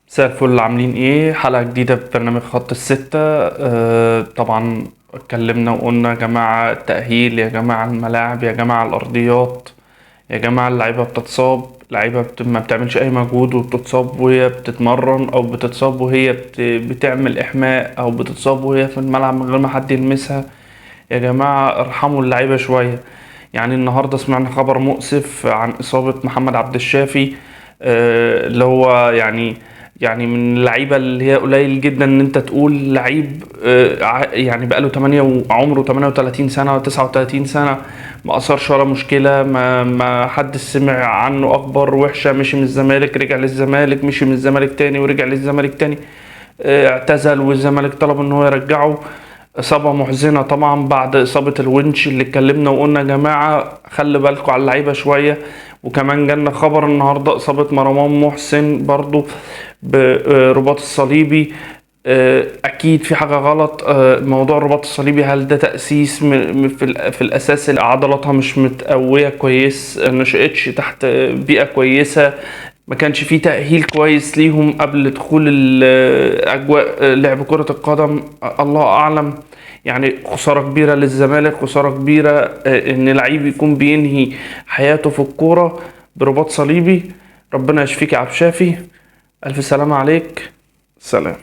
مساء الفل، عاملين ايه؟ حلقة جديدة في برنامج خط الستة. طبعا اتكلمنا وقلنا يا جماعة التأهيل، يا جماعة الملاعب، يا جماعة الأرضيات، يا جماعة اللعيبة بتتصاب، لعيبة ما بتعملش أي مجهود وبتتصاب وهي بتتمرن، أو بتتصاب وهي بتعمل إحماء، أو بتتصاب وهي في الملعب من غير ما حد يلمسها. يا جماعة ارحموا اللعيبة شوية. يعني النهاردة سمعنا خبر مؤسف عن إصابة محمد عبد الشافي، اللي هو يعني من اللعيبة اللي هي قليل جدا ان انت تقول لعيب يعني بقاله 8 وعمره 38 سنة و 39 سنة ما أثرش ولا مشكلة، ما حد سمع عنه أخبار وحشة. مشي من الزمالك، رجع للزمالك، مشي من الزمالك تاني ورجع للزمالك تاني، اعتزل والزمالك طلب ان هو يرجعه. إصابة محزنة طبعا بعد إصابة الونش اللي اتكلمنا وقلنا يا جماعة خلي بالكوا على اللعيبة شوية. وكمان جالنا خبر النهاردة إصابة مروان محسن برضو برباط الصليبي. أكيد في حاجة غلط. موضوع الرباط الصليبي، هل ده تأسيس في الأساس عضلاتها مش متقوية كويس، نشأتش تحت بيئة كويسة، ما كانش فيه تأهيل كويس ليهم قبل دخول أجواء لعب كرة القدم، الله أعلم. يعني خسارة كبيرة للزمالك، خسارة كبيرة إن لعيب يكون بينهي حياته في الكورة برباط صليبي. ربنا يشفيك يا عبد الشافي، ألف سلامة عليك، سلام.